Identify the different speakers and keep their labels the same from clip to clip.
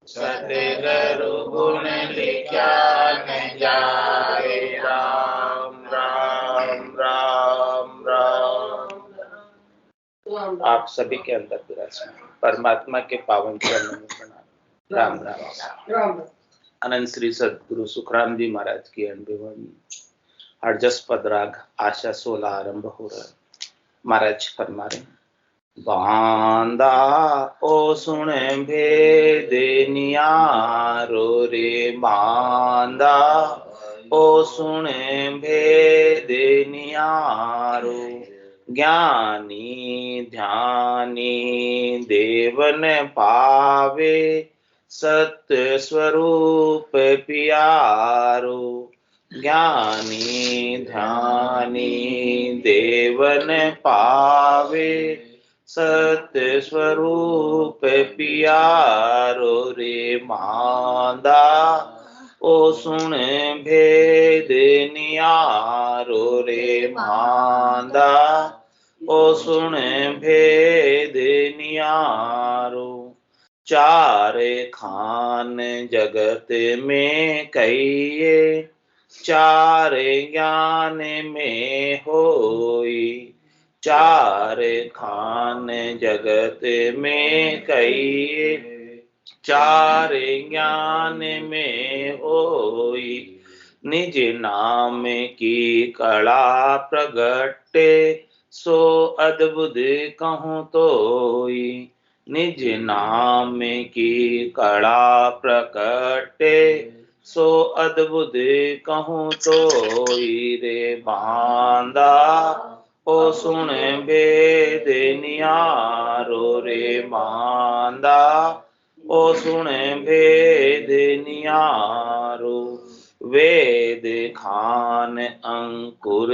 Speaker 1: सतगुरु गुण लिखा न जाए। राम राम राम राम। आप सभी के अंदर विराजमान परमात्मा के पावन चरणों में प्रणाम। राम राम। अनंत श्री सदगुरु सुखराम जी महाराज की अनभिवानी हरजस पद राग आशा 16 आरंभ हो रहा है। महाराज फरमा रहे बांदा ओ सुन भेद नियारो रे बांदा ओ सुन भेद नियारो ज्ञानी ध्यानी देवन पावे सत्य स्वरूप प्यारो ज्ञानी ध्यानी देवन पावे सत्य स्वरूप प्यारो रे मांदा ओ सुन भेद नियारो रे मांदा ओ सुन भेद नियारो चार खान जगत में कहिए चार ज्ञान में होई चार खान जगत में कहिए चार ज्ञान में होई निज नाम की कला प्रगटे सो अद्भुत कहूँ तोई निज नाम की कला प्रकटे सो अद्भुत कहूँ तोई रे बांदा ओ सुन भेद नियारो रे बांदा ओ सुन भेद नियारो वेद खान अंकुर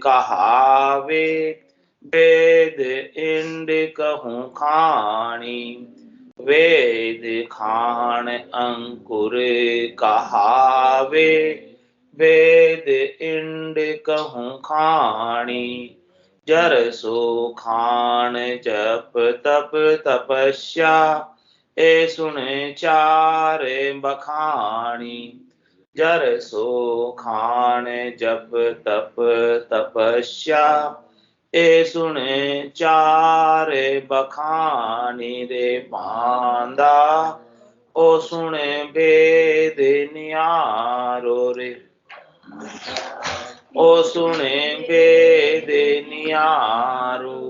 Speaker 1: कहावे वेद इंड कहूँ खानी वेद खान अंकुर कहावे वेद इंड कहूँ खानी जर सो खान जप तप तपस्या ए सुन चार बखानी जर सो खान जप तप तपस्या ए सुन चार बखानी रे बांदा ओ सुन भेद नियारो रे ओ सुन भेद नियारो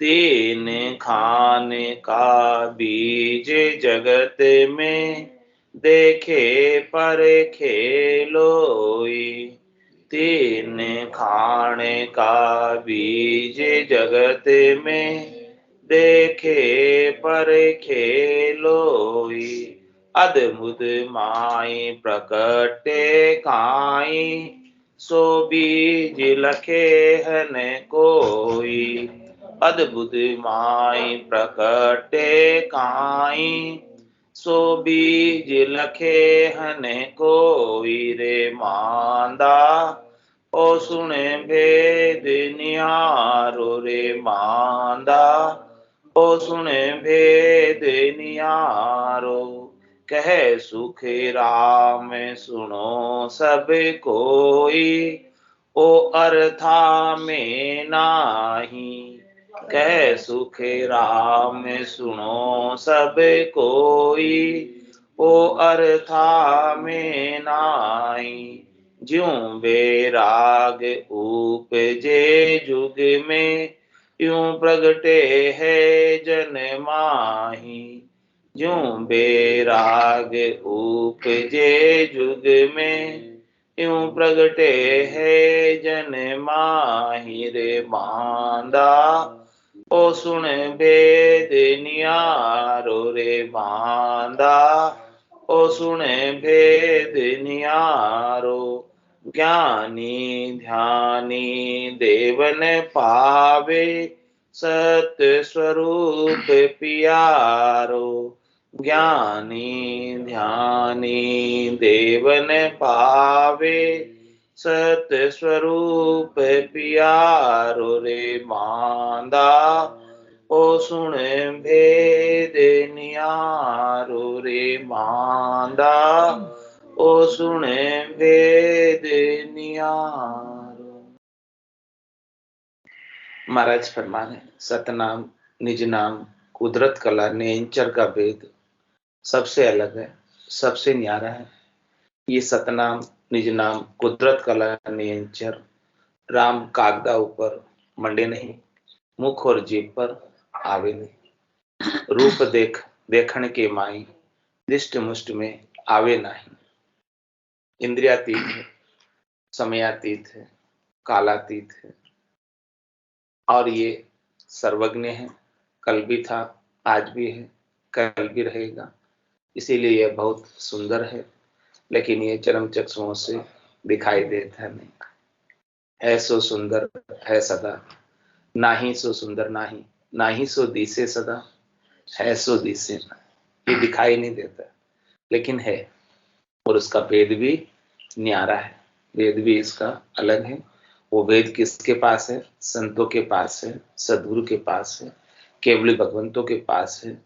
Speaker 1: तीन खान का बीज जगत में देखे पर खेलोई तीन खान का बीज जगत में देखे पर खेलोई अद्भुत माई प्रकटे काई सो बीज लखे हन कोई अद्भुत माई प्रकटे काई सो बीज लखे हन कोई रे मांदा ओ सुन भेद नियारो रे मांदा ओ सुन भेद नियारो कह सुख राम सुनो सब कोई ओ अर्था में नाही कह सुख राम सुनो सब कोई ओ अर्था में नाही ज्यों बेराग उपजे जुग में यूं प्रगटे है जन माही ज्यों बेराग उपजे जुग में यूं प्रगटे है जन माही रे बांदा ओ सुन भेद नियारो रे बांदा ओ सुन भेद नियारो ज्ञानी ध्यानी देवन पावे सत्य स्वरूप प्यारो ज्ञानी ध्यानी देवन पावे सत्य स्वरूप प्यारो रे मांदा ओ सुने भेद नियारो रे मांदा, ओ सुने भेद नियारो। महाराज फरमाने सतनाम निज नाम कुदरत कला नेंचर का भेद सबसे अलग है, सबसे न्यारा है। ये सतनाम निज नाम कुदरत कला नेंचर राम कागदा ऊपर मंडे नहीं, मुख और जीभ पर आवे नहीं। रूप देखण के माई दिष्ट मुष्ट में आवे नहीं। इंद्रियातीत है, समयातीत है, कालातीत है और ये सर्वज्ञ है। कल भी था, आज भी है, कल भी रहेगा। इसीलिए यह बहुत सुंदर है, लेकिन ये चरम चक्षुओं से दिखाई देता नहीं। है सो सुंदर है सदा, नाही सो सुंदर नाही, नाही सो दिसे सदा, है सो दिसे ना। ये दिखाई नहीं देता, लेकिन है, और उसका भेद भी न्यारा है। भेद भी इसका अलग है। वो भेद किसके पास है? संतों के पास है, सदगुरु के पास है, केवल भगवंतों के पास है।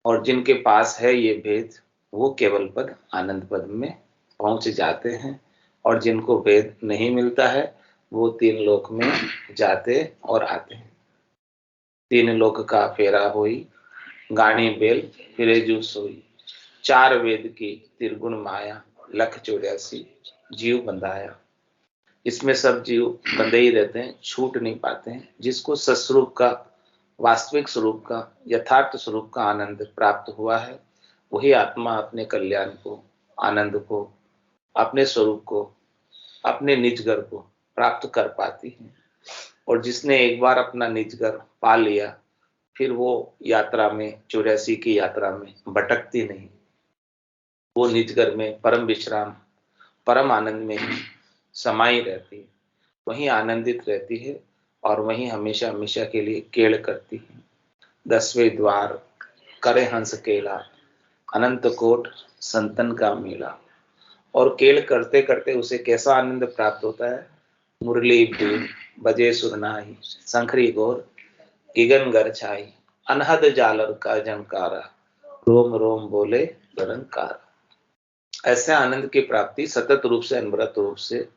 Speaker 1: और जिनके पास है ये भेद, वो केवल पद आनंद पद में पहुंच जाते हैं। और जिनको भेद नहीं मिलता है, वो तीन लोक में जाते और आते हैं। तीन लोक का फेरा होई, गाणी बेल फिरे जू सोई। चार वेद की त्रिगुण माया, लख 84 जीव बंधाया। इसमें सब जीव बंधे ही रहते हैं, छूट नहीं पाते हैं। जिसको सस्वरूप का, वास्तविक स्वरूप का, यथार्थ स्वरूप का आनंद प्राप्त हुआ है, वही आत्मा अपने कल्याण को, आनंद को, अपने स्वरूप को, अपने निज घर को प्राप्त कर पाती है। और जिसने एक बार अपना निज घर पा लिया, फिर वो यात्रा में, 84 की यात्रा में भटकती नहीं। वो निज घर में परम विश्राम, परम आनंद में ही समाई रहती है, वहीं आनंदित रहती है और वहीं हमेशा हमेशा के लिए केड़ करती है। 10वें द्वार करे हंस केला, अनंत कोट संतन का मेला। और केल करते करते उसे कैसा आनंद प्राप्त होता है? मुरली बीन बजे सुरनाई, शंखरी गोर गिगन गर छाई। अनहद जालर का झंकारा, रोम रोम बोले निरंकार। ऐसे आनंद की प्राप्ति सतत रूप से, अनवरत रूप से,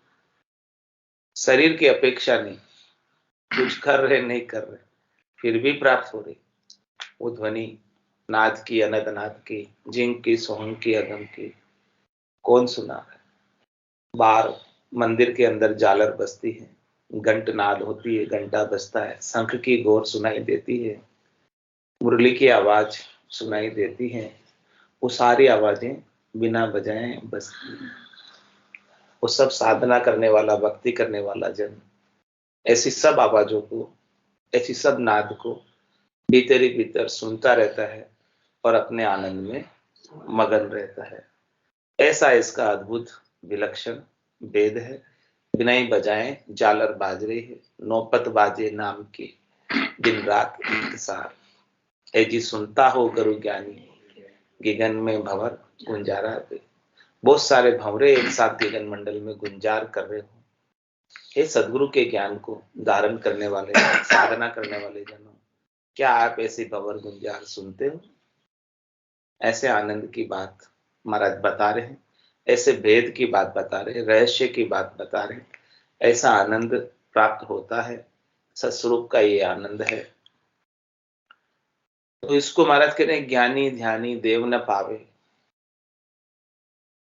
Speaker 1: शरीर की अपेक्षा नहीं, कुछ कर रहे नहीं कर रहे फिर भी प्राप्त हो रही। वो ध्वनि नाद की, अनद नाद की, जिंग की, सोहंग की, अगम की कौन सुना है? बाहर मंदिर के अंदर झालर बजती है, घंट नाद होती है, घंटा बजता है, शंख की घोर सुनाई देती है, मुरली की आवाज सुनाई देती है। वो सारी आवाजें बिना बजाए बजती हैं। वो सब साधना करने वाला, भक्ति करने वाला जन ऐसी सब आवाजों को, ऐसी सब नाद को भीतर ही भीतर सुनता रहता है और अपने आनंद में मगन रहता है। ऐसा इसका अद्भुत विलक्षण भेद है। बिना ही बजाए झालर बाज रही है, नौपत बाजे नाम की, दिन रात एक सार। ऐ जी सुनता हो गुरु ज्ञानी, गिगन में भंवर गुंजारा दे। बहुत सारे भंवरे एक साथ गिगन मंडल में गुंजार कर रहे हो। हे सदगुरु के ज्ञान को धारण करने वाले, साधना करने वाले जनों, क्या आप ऐसी भंवर गुंजार सुनते हो? ऐसे आनंद की बात महाराज बता रहे हैं, ऐसे भेद की बात बता रहे हैं, रहस्य की बात बता रहे हैं। ऐसा आनंद प्राप्त होता है, सस्वरूप का ये आनंद है। तो इसको महाराज कहते हैं ज्ञानी ध्यानी देव न पावे।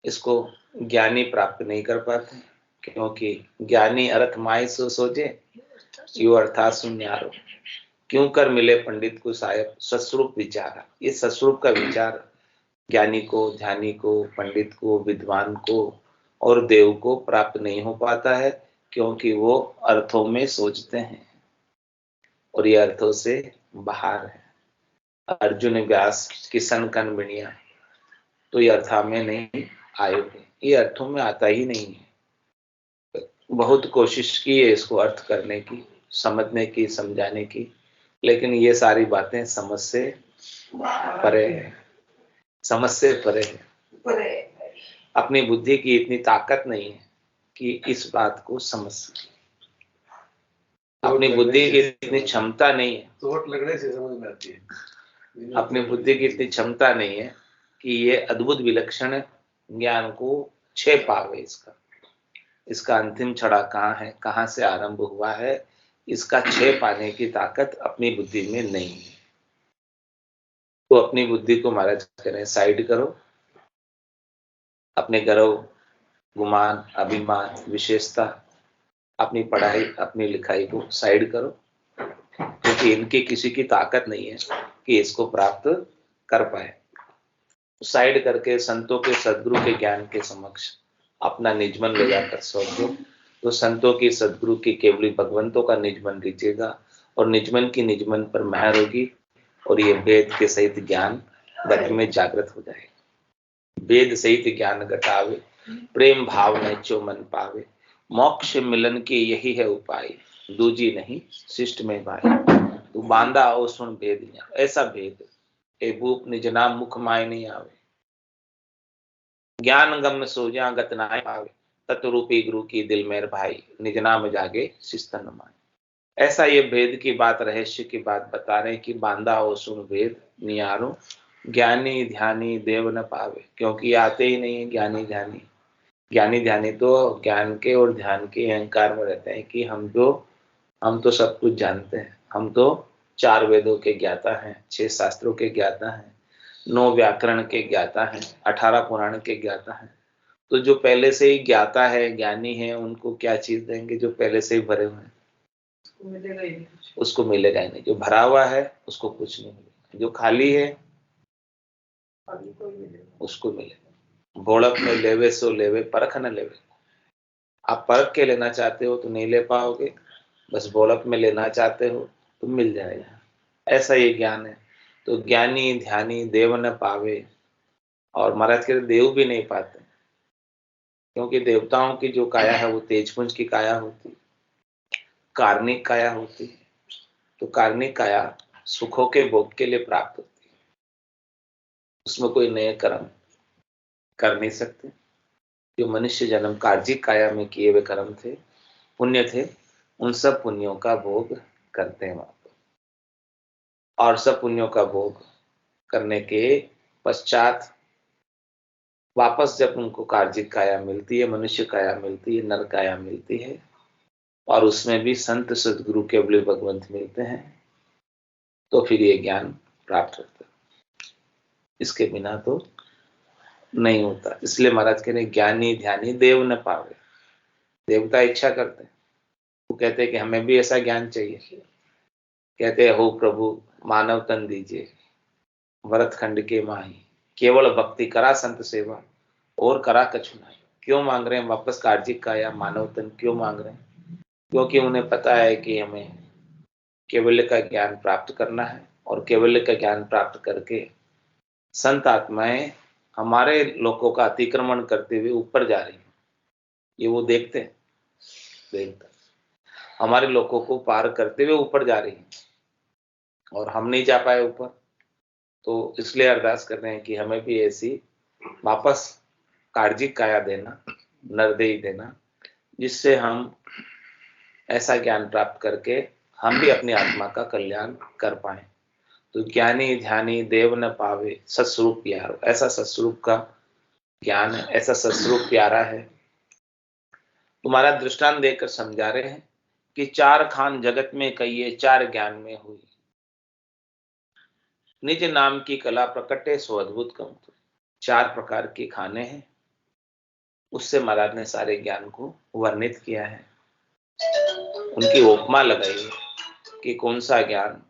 Speaker 1: इसको ज्ञानी प्राप्त नहीं कर पाते, क्योंकि ज्ञानी अर्थ माई सो सोचे, यू अर्थात सुन्यारो। क्यों कर मिले पंडित को साहेब सस्वरूप विचारा। ये सस्वरूप का विचार ज्ञानी को, ध्यानी को, पंडित को, विद्वान को और देव को प्राप्त नहीं हो पाता है, क्योंकि वो अर्थों में सोचते हैं और ये अर्थों से बाहर है। अर्जुन व्यास किशन कन बिणिया, तो ये अर्था में नहीं आयोगे, ये अर्थों में आता ही नहीं है। बहुत कोशिश की है इसको अर्थ करने की, समझने की, समझाने की, लेकिन ये सारी बातें समझ से परे है, समझ से परे है। अपनी बुद्धि की इतनी ताकत नहीं है कि इस बात को समझ सके। अपनी बुद्धि की इतनी क्षमता नहीं है,
Speaker 2: चोट लगने से समझ में आती है,
Speaker 1: अपनी बुद्धि की इतनी क्षमता नहीं है कि ये अद्भुत विलक्षण ज्ञान को छे पावे। इसका अंतिम छड़ा कहाँ है, कहाँ से आरंभ हुआ है, इसका छे पाने की ताकत अपनी बुद्धि में नहीं है। तो अपनी बुद्धि को महाराज करें साइड करो, अपने गर्व, गुमान, अभिमान, विशेषता, अपनी पढ़ाई, अपनी लिखाई को साइड करो, क्योंकि इनकी किसी की ताकत नहीं है कि इसको प्राप्त कर पाए। साइड करके संतों के सदगुरु के ज्ञान के समक्ष अपना निजमन ले जाकर सौंप दो, तो संतों की सदगुरु की केवली भगवंतों का निजमन रीचेगा और निजमन की निजमन पर महर होगी और ये वेद के सहित ज्ञान गति में जागृत हो जाएगा। वेद सहित ज्ञान घटावे, प्रेम भाव न चो मन पावे, मोक्ष मिलन के यही है उपाय, दूजी नहीं शिष्ट में भाई। तू बांधा हो सुन भेद, ऐसा भेद ए भूप निज नाम मुख माय नहीं आवे, ज्ञान गम सो जा गत नाय पावे, तत्वरूपी गुरु की दिल मेर भाई, निज नाम जागे शिस्तन माय। ऐसा ये भेद की बात, रहस्य की बात बता रहे कि बांधा हो सुन भेद नियारो, ज्ञानी ध्यानी देव न पावे, क्योंकि आते ही नहीं है ज्ञानी ध्यानी। ज्ञानी ध्यानी तो ज्ञान के और ध्यान के अहंकार में रहते हैं कि हम तो सब कुछ जानते हैं, हम तो 4 वेदों के ज्ञाता हैं, 6 शास्त्रों के ज्ञाता हैं, 9 व्याकरण के ज्ञाता हैं, 18 पुराण के ज्ञाता हैं। तो जो पहले से ही ज्ञाता है, ज्ञानी है, उनको क्या चीज देंगे? जो पहले से ही भरे हुए हैं उसको मिलेगा ही नहीं। जो भरा हुआ है उसको कुछ नहीं मिलेगा, जो खाली है उसको मिलेगा। भोड़प में लेवे सो लेवे, परख न लेवे। आप परख के लेना चाहते हो तो नहीं ले पाओगे, बस भोड़प में लेना चाहते हो तो मिल जाएगा। ऐसा ये ज्ञान है। तो ज्ञानी ध्यानी देव न पावे, और महाराज कहते देव भी नहीं पाते, क्योंकि देवताओं की जो काया है वो तेजपुंज की काया होती, कार्मिक काया होती। तो कार्मिक काया सुखों के भोग के लिए प्राप्त होती है, उसमें कोई नए कर्म कर नहीं सकते। जो मनुष्य जन्म कार्जिक काया में किए हुए कर्म थे, पुण्य थे, उन सब पुण्यों का भोग करते हैं वहां पर। और सब पुण्यों का भोग करने के पश्चात वापस जब उनको कार्जिक काया मिलती है, मनुष्य काया मिलती है, नर काया मिलती है, और उसमें भी संत सदगुरु केवल भगवंत मिलते हैं, तो फिर ये ज्ञान प्राप्त होता है। इसके बिना तो नहीं होता। इसलिए महाराज कह रहे ज्ञानी ध्यानी देव न पावे। देवता इच्छा करते हैं, वो कहते हैं कि हमें भी ऐसा ज्ञान चाहिए। कहते हैं हो प्रभु मानव तन दीजिए, भरत खंड के माही, केवल भक्ति करा संत सेवा, और करा कछु नहीं। क्यों मांग रहे हैं वापस कार्जिक का या मानव तन क्यों मांग रहे हैं? क्योंकि उन्हें पता है कि हमें केवल्य का ज्ञान प्राप्त करना है, और केवल्य का ज्ञान प्राप्त करके संत आत्माएं हमारे लोकों का अतिक्रमण करते हुए ऊपर जा रही हैं। ये वो देखते हैं, देखते हमारे लोकों को पार करते हुए ऊपर जा रही हैं, और हम नहीं जा पाए ऊपर। तो इसलिए अरदास कर रहे हैं कि हमें भी ऐसी वापस कार्जिक काया देना, नरदेही देना, जिससे हम ऐसा ज्ञान प्राप्त करके हम भी अपनी आत्मा का कल्याण कर पाए। तो ज्ञानी ध्यानी देव न पावे, सत्स्वरूप प्यारो। ऐसा सत्स्वरूप का ज्ञान है, ऐसा सत्स्वरूप प्यारा है। तुम्हारा दृष्टांत देकर समझा रहे हैं कि 4 खान जगत में कहिए, 4 ज्ञान में हुई, निज नाम की कला प्रकटे सो अद्भुत कम। 4 प्रकार के खाने हैं, उससे महाराज ने सारे ज्ञान को वर्णित किया है। उनकी उपमा लगाई है कि कौन सा ज्ञान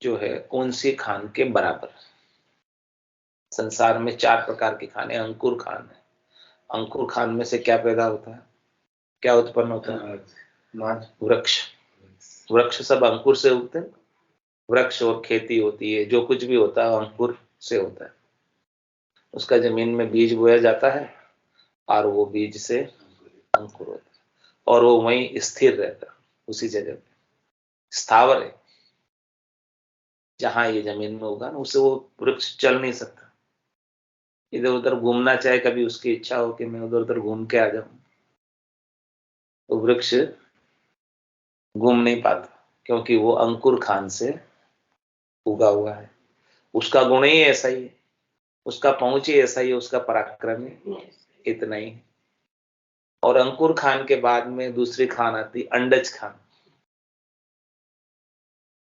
Speaker 1: जो है कौन सी खान के बराबर। संसार में 4 प्रकार के खाने, अंकुर खान है। अंकुर खान में से क्या पैदा होता है, क्या उत्पन्न होता है? वृक्ष। वृक्ष सब अंकुर से उगते हैं। वृक्ष और खेती होती है, जो कुछ भी होता है अंकुर से होता है। उसका जमीन में बीज बोया जाता है और वो बीज से अंकुर होता है, और वो वहीं स्थिर रहता है, उसी जगह पे स्थावर है। जहां ये जमीन में होगा ना, उसे वो वृक्ष चल नहीं सकता। इधर उधर घूमना चाहे, कभी उसकी इच्छा हो कि मैं उधर उधर घूम के आ जाऊं, तो वृक्ष घूम नहीं पाता, क्योंकि वो अंकुर खान से उगा हुआ है। उसका गुण ही ऐसा ही है, उसका पहुंच ही ऐसा ही है, उसका पराक्रम ही इतना ही है। और अंकुर खान के बाद में दूसरी खान आती अंडज खान।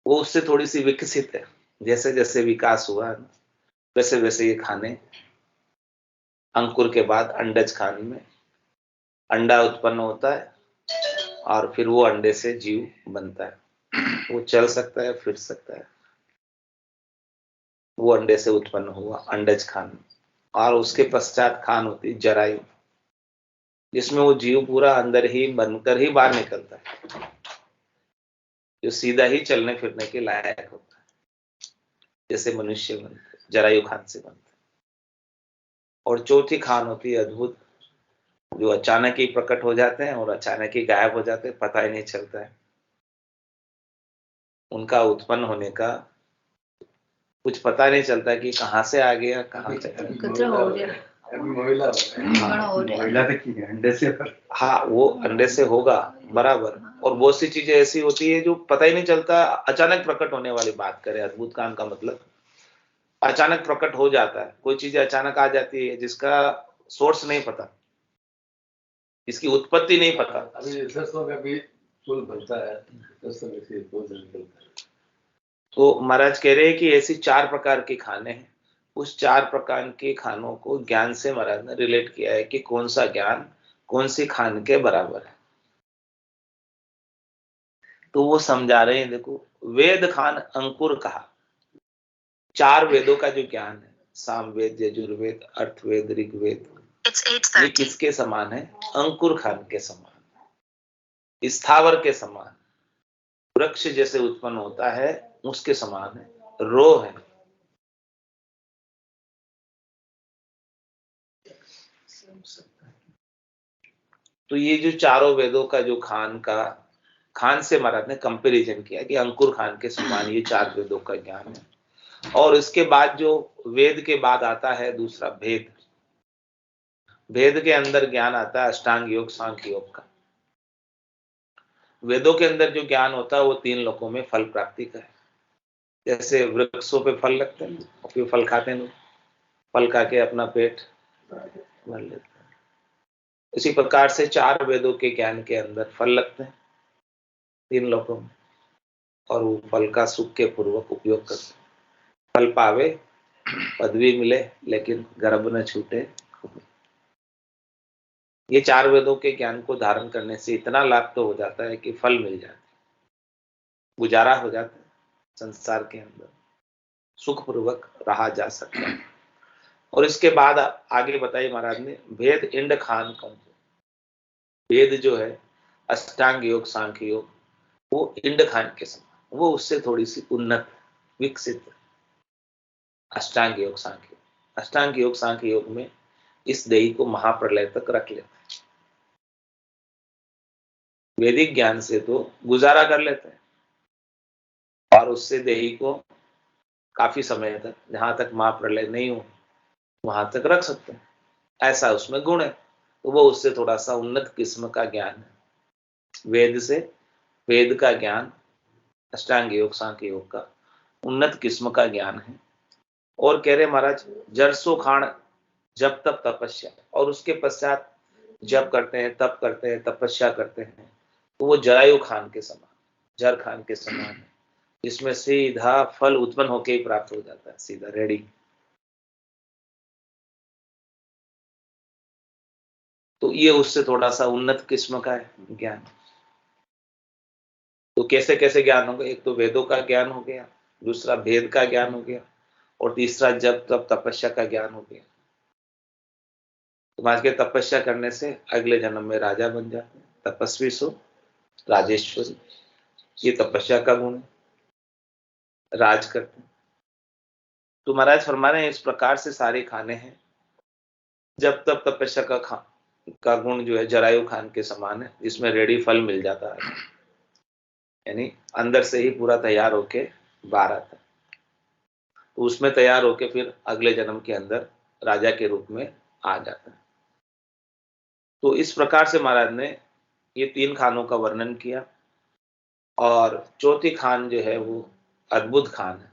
Speaker 1: वो उससे थोड़ी सी विकसित है। जैसे जैसे विकास हुआ है, वैसे वैसे ये खाने अंकुर के बाद अंडज खान में अंडा उत्पन्न होता है और फिर वो अंडे से जीव बनता है। वो चल सकता है, फिर सकता है। वो अंडे से उत्पन्न हुआ अंडज खान। और उसके पश्चात खान होती जरायु, जिसमें वो जीव पूरा अंदर ही बनकर ही बाहर निकलता है, जो सीधा ही चलने फिरने के लायक होता है, जैसे मनुष्य बनते, जरायु खान से बनते। और चौथी खान होती है अद्भुत, जो अचानक ही प्रकट हो जाते हैं और अचानक ही गायब हो जाते हैं, पता ही नहीं चलता है उनका उत्पन्न होने का। कुछ पता नहीं चलता कि कहाँ से आ गया, कहाँ चला गया।
Speaker 2: महिला की अंडे से
Speaker 1: हाँ, वो अंडे से होगा बराबर। और बहुत सी चीजें ऐसी होती है जो पता ही नहीं चलता, अचानक प्रकट होने वाली बात करें। अद्भुत कान का मतलब अचानक प्रकट हो जाता है, कोई चीज अचानक आ जाती है जिसका सोर्स नहीं पता, इसकी उत्पत्ति नहीं पता।
Speaker 2: अभी सरसों का भी फूल बनता है, सरसों में से फूल निकलता है।
Speaker 1: तो महाराज कह रहे हैं कि ऐसी 4 प्रकार के खाने हैं। उस 4 प्रकार के खानों को ज्ञान से महाराज ने रिलेट किया है कि कौन सा ज्ञान कौन सी खान के बराबर है। तो वो समझा रहे हैं, देखो वेद खान अंकुर कहा। 4 वेदों का जो ज्ञान है, सामवेद, यजुर्वेद, अर्थवेद, ऋग्वेद, ये किसके समान है? अंकुर खान के समान, स्थावर के समान, वृक्ष जैसे उत्पन्न होता है उसके समान है, रो है। तो ये जो चारों वेदों का जो खान से महाराज ने कंपैरिजन किया कि अंकुर खान के समान ये 4 वेदों का ज्ञान है। और इसके बाद जो वेद के बाद आता है दूसरा भेद। वेद के अंदर ज्ञान आता है अष्टांग योग, सांख्य योग का। वेदों के अंदर जो ज्ञान होता है वो 3 लोकों में फल प्राप्ति का है। जैसे वृक्षों पे फल लगते हैं और फिर फल खाते हैं लोग, फल खा के अपना पेट भर लेते हैं। इसी प्रकार से 4 वेदों के ज्ञान के अंदर फल लगते हैं 3 लोकों में, और वो फल का सुख के पूर्वक उपयोग करते हैं। फल पावे, पदवी मिले, लेकिन गर्भ न छूटे। ये 4 वेदों के ज्ञान को धारण करने से इतना लाभ तो हो जाता है कि फल मिल जाते, गुजारा हो जाता है, संसार के अंदर सुखपूर्वक रहा जा सकता है। और इसके बाद आगे बताइए महाराज ने भेद इंड खान का। भेद जो है अष्टांग योग, सांख्य योग, वो इंड खान के समान, वो उससे थोड़ी सी उन्नत विकसित। अष्टांग योग, सांख्य योग, अष्टांग योग, सांख्य योग में इस देही को महाप्रलय तक रख लेते हैं। वैदिक ज्ञान से तो गुजारा कर लेते हैं और उससे देही को काफी समय तक, जहां तक महाप्रलय नहीं हो वहां तक रख सकते हैं, ऐसा उसमें गुण है। तो वो उससे थोड़ा सा उन्नत किस्म का ज्ञान है। वेद से, वेद का ज्ञान अष्टांग योग, सांख्य योग का उन्नत किस्म का ज्ञान है। और कह रहे महाराज जरसो खान जब तब तपस्या, और उसके पश्चात जब करते हैं, तप करते हैं, तपस्या करते हैं, तो वो जरायु खान के समान, जर खान के समान है, जिसमें सीधा फल उत्पन्न होके ही प्राप्त हो जाता है, सीधा रेडी। तो ये उससे थोड़ा सा उन्नत किस्म का है ज्ञान। तो कैसे कैसे ज्ञान होगा? एक तो वेदों का ज्ञान हो गया, दूसरा भेद का ज्ञान हो गया, और तीसरा जब तब तपस्या का ज्ञान हो गया। तो आज के तपस्या करने से अगले जन्म में राजा बन जाते हैं। तपस्वी सो राजेश्वरी, ये तपस्या का गुण है, राज करते हैं। तो महाराज फरमा रहे हैं इस प्रकार से सारे खाने हैं। जब तब तपस्या का गुण जो है जरायु खान के समान है, जिसमें रेडी फल मिल जाता है, यानी अंदर से ही पूरा तैयार होके बाहर आता है। तो उसमें तैयार होके फिर अगले जन्म के अंदर राजा के रूप में आ जाता है। तो इस प्रकार से महाराज ने ये 3 खानों का वर्णन किया। और चौथी खान जो है वो अद्भुत खान है,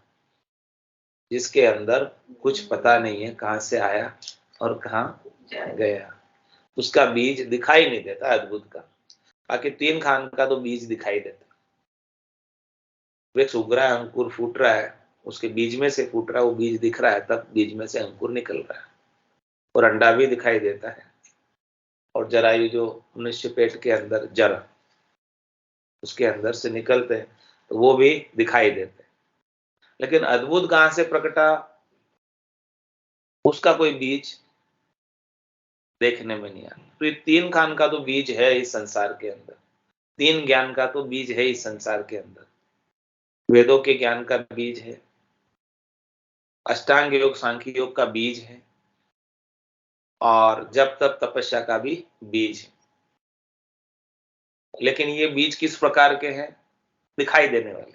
Speaker 1: जिसके अंदर कुछ पता नहीं है कहां से आया और कहां गया। उसका बीज दिखाई नहीं देता अद्भुत का। बाकी तीन खान का तो बीज दिखाई देता। वृक्ष उग रहा है, अंकुर फूट रहा है, उसके बीज में से फूट रहा है, वो बीज दिख रहा है, तब बीज में से अंकुर निकल रहा है और अंडा भी दिखाई देता है। और जरायु जो मनुष्य पेट के अंदर जर उसके अंदर से निकलते हैं तो वो भी दिखाई देते हैं। लेकिन अद्भुत कहां से प्रकटा, उसका कोई बीज देखने में नहीं आता। तो ये तीन खान का तो बीज है इस संसार के अंदर, तीन ज्ञान का तो बीज है इस संसार के अंदर। वेदों के ज्ञान का बीज है, अष्टांग योग सांख्य योग का बीज है, और जब तब तपस्या का भी बीज है। लेकिन ये बीज किस प्रकार के हैं? दिखाई देने वाले,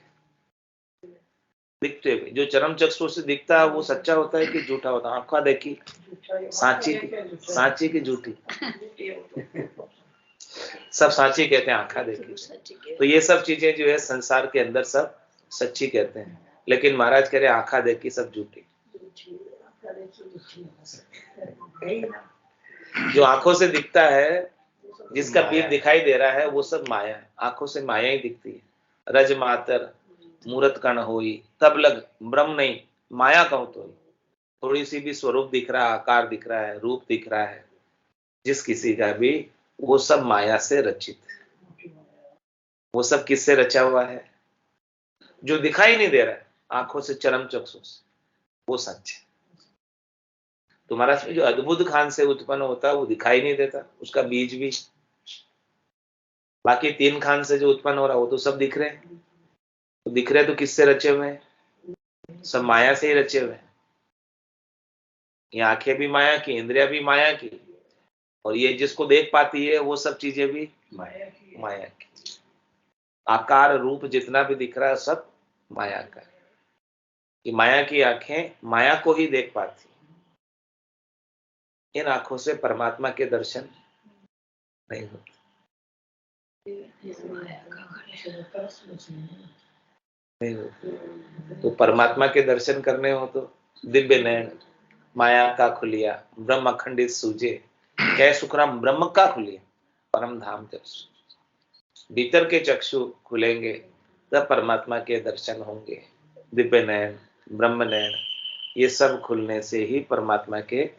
Speaker 1: दिखते हुए। जो चरम चक्षु से दिखता है वो सच्चा होता है कि झूठा होता है? आंखा देखी सांची की झूठी, सब सांची कहते हैं, आंखा देखी। तो ये सब चीजें जो है संसार के अंदर सब सच्ची कहते हैं, लेकिन महाराज कह रहे आंखा देखी सब झूठी। जो आंखों से दिखता है, जिसका बीज दिखाई दे रहा है, वो सब माया है। आंखों से माया ही दिखती है। रज मातर मूर्त कण होई, तब लग ब्रह्म नहीं माया कहूं तो। थोड़ी सी भी स्वरूप दिख रहा, आकार दिख रहा है, रूप दिख रहा है जिस किसी का भी, वो सब माया से रचित है। वो सब किससे रचा हुआ है? जो दिखाई नहीं दे रहा है आंखों से, चरम चक्षु से, वो सच है। तुम्हारा जो अद्भुत खान से उत्पन्न होता है वो दिखाई नहीं देता, उसका बीज भी। बाकी तीन खान से जो उत्पन्न हो रहा है वो तो सब दिख रहे हैं। तो दिख रहे तो किससे रचे हुए हैं? सब माया से ही रचे हुए हैं। ये आंखें भी माया की, इंद्रिया भी माया की, और ये जिसको देख पाती है वो सब चीजें भी माया की। आकार रूप जितना भी दिख रहा है सब माया का है। कि माया की आंखें माया को ही देख पाती, इन आंखों से परमात्मा के दर्शन नहीं होते। नहीं होते। तो परमात्मा के दर्शन करने हो तो दिव्य नयन माया का खुलिया, ब्रह्म अखंडित सूझे, कै सुखराम ब्रह्म का खुलिया, परम धाम जब भीतर के चक्षु खुलेंगे तब परमात्मा के दर्शन होंगे। दिव्य नयन, ब्रह्म नयन, ये सब खुलने से ही परमात्मा के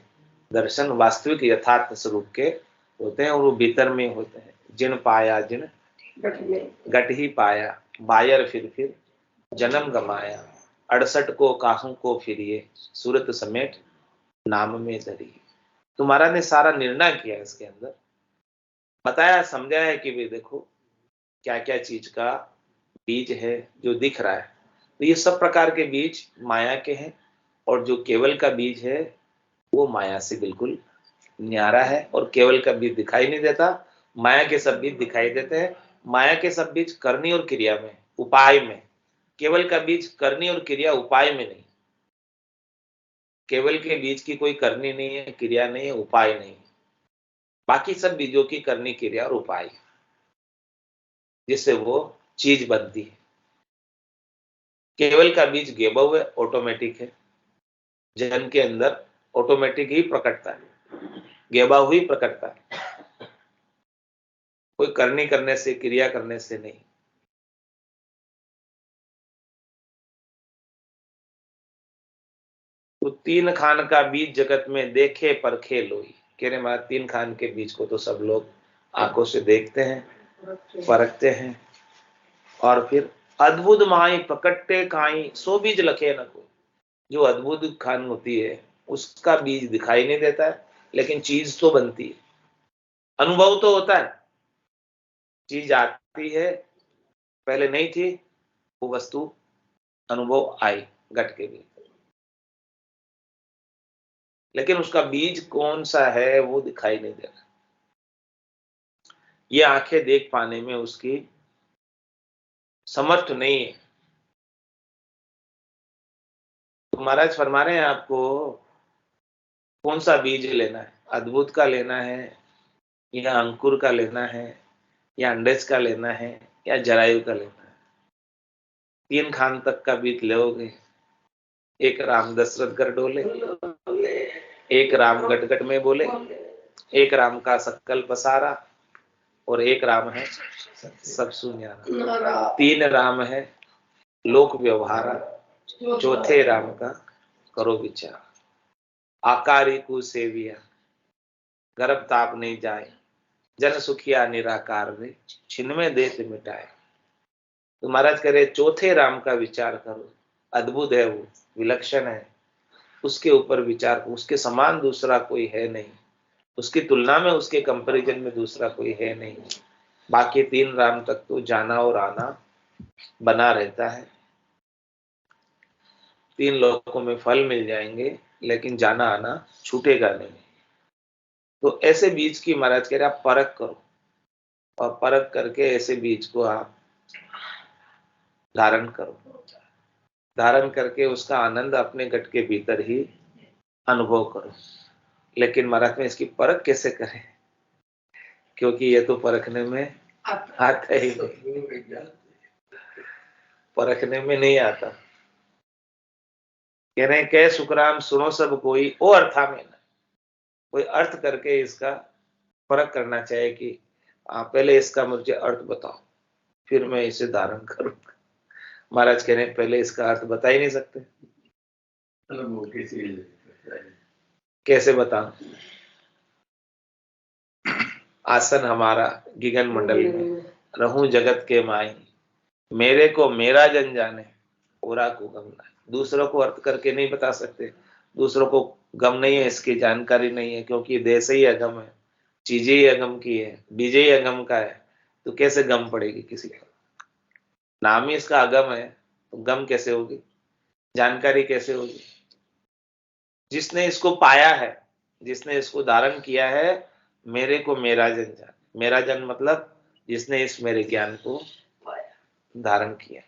Speaker 1: दर्शन वास्तविक यथार्थ स्वरूप के होते हैं, और वो भीतर में होते हैं। जिन पाया जिन गट ही पाया, बायर फिर जन्म गमाया, 68 को काहू को फिरिए, सूरत समेट नाम में धरी। तुम्हारा ने सारा निर्णय किया, इसके अंदर बताया समझाया है कि भाई देखो क्या क्या चीज का बीज है जो दिख रहा है। तो ये सब प्रकार के बीज माया के हैं, और जो केवल का बीज है वो माया से बिल्कुल न्यारा है, और केवल का बीज दिखाई नहीं देता। माया के सब बीज दिखाई देते हैं। माया के सब बीज करनी और क्रिया में, उपाय में। केवल का बीज करनी और क्रिया उपाय में नहीं। केवल के बीज की कोई करनी नहीं है, क्रिया नहीं है, उपाय नहीं है। बाकी सब बीजों की करनी क्रिया और उपाय, जिससे वो चीज बनती है। केवल का बीज गेबव है, ऑटोमेटिक है, जन के अंदर ऑटोमेटिक ही प्रकटता है, गेबा ही प्रकटता है, कोई करनी करने से, क्रिया करने से नहीं। तो तीन खान का बीज जगत में देखे परखे लोई। कह रहे महाराज तीन खान के बीज को तो सब लोग आंखों से देखते हैं, परखते हैं, और फिर अद्भुत माई प्रकटे काई, सो बीज लखे न कोई। जो अद्भुत खान होती है उसका बीज दिखाई नहीं देता है, लेकिन चीज तो बनती है, अनुभव तो होता है। चीज आती है, पहले नहीं थी वो वस्तु, अनुभव आई घट के भी, लेकिन उसका बीज कौन सा है वो दिखाई नहीं दे रहा। ये आंखें देख पाने में उसकी समर्थ नहीं है। तो महाराज फरमा रहे हैं आपको कौन सा बीज लेना है, अद्भुत का लेना है, या अंकुर का लेना है, या अंडेज का लेना है, या जरायु का लेना है। 3 खान तक का बीत लोगे, एक राम दशरथ कर डोले, एक राम गट गट में बोले, एक राम का सकल पसारा, और एक राम है सब सुन्यारा। 3 राम है लोक व्यवहारा, चौथे राम का करो विचार। आकारी को सेविया, गर्भ ताप नहीं जाए, जन सुखिया निराकार रे, छिन्मय देत मिटाए। तो महाराज कह रहे चौथे राम का विचार करो, अद्भुत है वो, विलक्षण है, उसके ऊपर विचार करो, उसके समान दूसरा कोई है नहीं, उसकी तुलना में, उसके कंपैरिजन में दूसरा कोई है नहीं। बाकी 3 राम तक तो जाना और आना बना रहता है, 3 लोकों में फल मिल जाएंगे, लेकिन जाना आना छूटेगा नहीं। तो ऐसे बीज की महाराज कह रहे आप परख करो, और परख करके ऐसे बीज को आप धारण करो, धारण करके उसका आनंद अपने गट के भीतर ही अनुभव करो। लेकिन महाराज में इसकी परख कैसे करें, क्योंकि ये तो परखने में आता ही नहीं, परखने में नहीं आता। कह रहे कह सुखराम सुनो सब कोई, ओ अर्था में ना, कोई अर्थ करके इसका परख करना चाहिए कि पहले इसका मुझे अर्थ बताओ, फिर मैं इसे धारण करूंगा। महाराज कह रहे पहले इसका अर्थ बता ही नहीं सकते, कैसे बताऊं। आसन हमारा गिगन मंडल में, रहूं जगत के माई, मेरे को मेरा जन जाने, ओरा को गम ना। दूसरों को अर्थ करके नहीं बता सकते, दूसरों को गम नहीं है, इसकी जानकारी नहीं है, क्योंकि देश ही अगम है, चीजें ही अगम की है, बीज ही अगम का है, तो कैसे गम पड़ेगी किसी को। नाम ही इसका अगम है, तो गम कैसे होगी, जानकारी कैसे होगी। जिसने इसको पाया है, जिसने इसको धारण किया है, मेरे को मेरा जन जान, मेरा जन मतलब जिसने इस मेरे ज्ञान को धारण किया,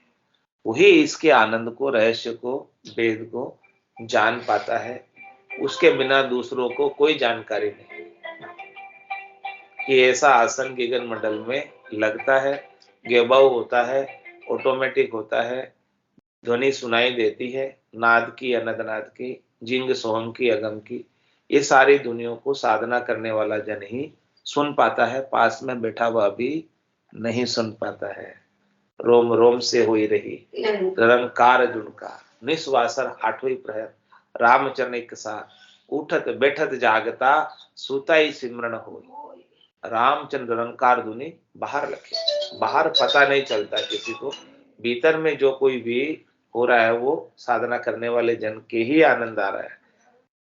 Speaker 1: वही इसके आनंद को, रहस्य को, वेद को जान पाता है। उसके बिना दूसरों को कोई जानकारी नहीं। कि ऐसा आसन गिगन मंडल में लगता है, गेबाऊ होता है, ऑटोमेटिक होता है, ध्वनि सुनाई देती है, नाद की, अनदनाद की, जिंग सोहम की, अगम की, ये सारी ध्वनियों को साधना करने वाला जन ही सुन पाता है, पास में बैठा हुआ भी नहीं सुन पाता है। रोम रोम से हुई रही निरंकार जुनका, निस्वासर 8वें प्रहर, रामचरण एक साथ, उठत बैठत जागता, सुताई सिमरन होई। रामचंद्र निरंकार धुनी बाहर रखे, बाहर पता नहीं चलता किसी को, भीतर में जो कोई भी हो रहा है वो साधना करने वाले जन के ही आनंद आ रहा है।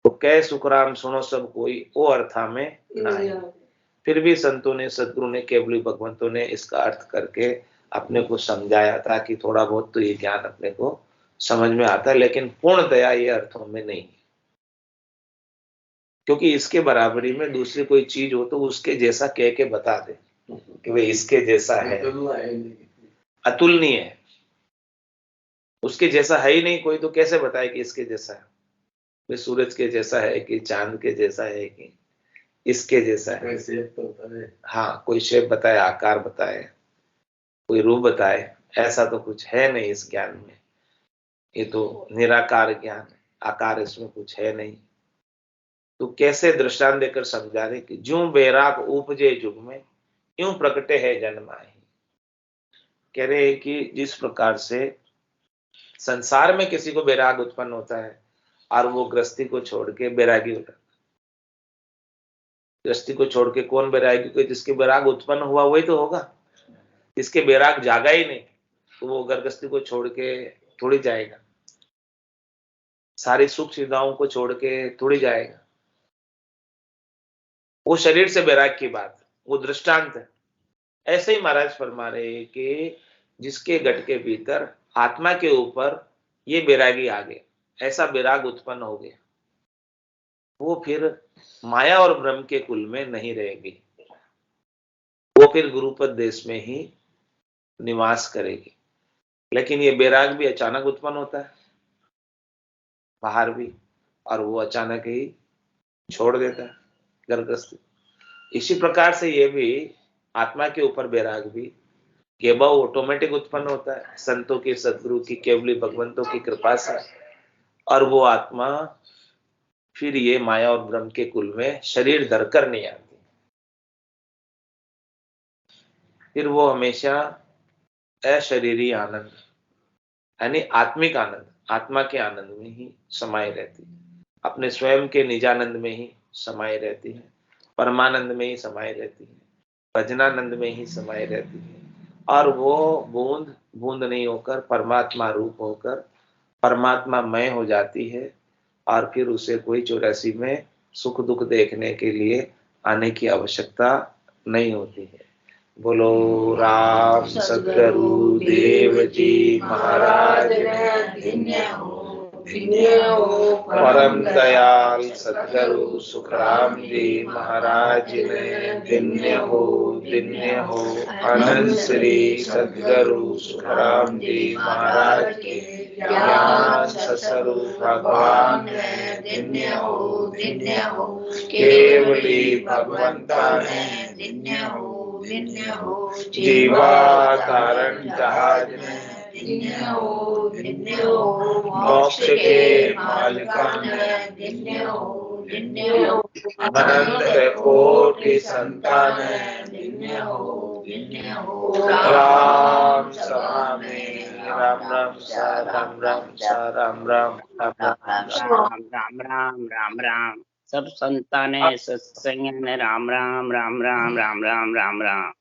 Speaker 1: तो कै सुखराम सुनो सब कोई, ओ अर्था में नहीं। फिर भी संतों ने, सदगुरु ने, केवली भगवंतों ने इसका अर्थ करके अपने को समझाया था कि थोड़ा बहुत तो ये ज्ञान अपने को समझ में आता है, लेकिन पूर्ण दया ये अर्थों में नहीं, क्योंकि इसके बराबरी में दूसरी कोई चीज हो तो उसके जैसा कह के बता दे कि वे इसके जैसा है, अतुलनीय है, उसके जैसा है ही नहीं कोई, तो कैसे बताए कि इसके जैसा है। वे सूरज के जैसा है कि चांद के जैसा है कि इसके जैसा है। हाँ, कोई शेप बताए, आकार बताए, कोई रूप बताए, ऐसा तो कुछ है नहीं इस ज्ञान में। ये तो निराकार ज्ञान है, आकार इसमें कुछ है नहीं। तो कैसे दृष्टांत देकर समझा रहे कि ज्यों बैराग उपजे जुग में, यूं प्रकटे है जन्माही। कह रहे हैं कि जिस प्रकार से संसार में किसी को बैराग उत्पन्न होता है और वो गृहस्थी को छोड़ के बैरागी हो जाता है। गृहस्थी को छोड़ के कौन बैरागी, कोई जिसके बैराग उत्पन्न हुआ वही तो होगा। जिसके बैराग जागा ही नहीं तो वो गृहस्थी को छोड़ के थोड़ी जाएगा, सारी सुख सुविधाओं को छोड़ के थोड़ी जाएगा। वो शरीर से बैराग की बात, वो दृष्टांत है। ऐसे ही महाराज फरमा रहे कि जिसके गट के भीतर आत्मा के ऊपर ये बैरागी आ गए, ऐसा बैराग उत्पन्न हो गया, वो फिर माया और ब्रह्म के कुल में नहीं रहेगी, वो फिर गुरुपद देश में ही निवास करेगी। लेकिन ये बैराग भी अचानक उत्पन्न होता है बाहर भी, और वो अचानक ही छोड़ देता है गर्भस्थ। इसी प्रकार से ये भी आत्मा के ऊपर बैराग भी ये भाव ऑटोमेटिक उत्पन्न होता है संतों की, सदगुरु की, केवली भगवंतों की कृपा से। और वो आत्मा फिर ये माया और ब्रह्म के कुल में शरीर धरकर नहीं आती, फिर वो हमेशा अशरीरी आनंद यानी आत्मिक आनंद, आत्मा के आनंद में ही समाये रहती है, अपने स्वयं के निजानंद में ही समाये रहती है, परमानंद में ही समाये रहती है, भजनानंद में ही समाये रहती है। और वो बूंद बूंद नहीं होकर परमात्मा रूप होकर परमात्मा मय हो जाती है। और फिर उसे कोई 84 में सुख दुख देखने के लिए आने की आवश्यकता नहीं होती है। बोलो राम सद्गुरु देव जी महाराज परम दयाल सद्गुरु सुखराम जी महाराज ने दिन्य हो। अनंत श्री सद्गुरु सुखराम जी महाराज के ज्ञान स्वरूप भगवान दिन्य हो। केवली भगवंता ने दिन्य हो। जीवा तारण जहाज में दिन्य हो। मोक्ष के मालिका में दिन्य हो। अनंत कोटि संतान दिन्य हो। राम सभा में राम राम सा राम राम सा राम राम राम राम
Speaker 3: राम राम राम राम राम। सब संताने सत्संग राम राम राम राम राम राम राम राम राम।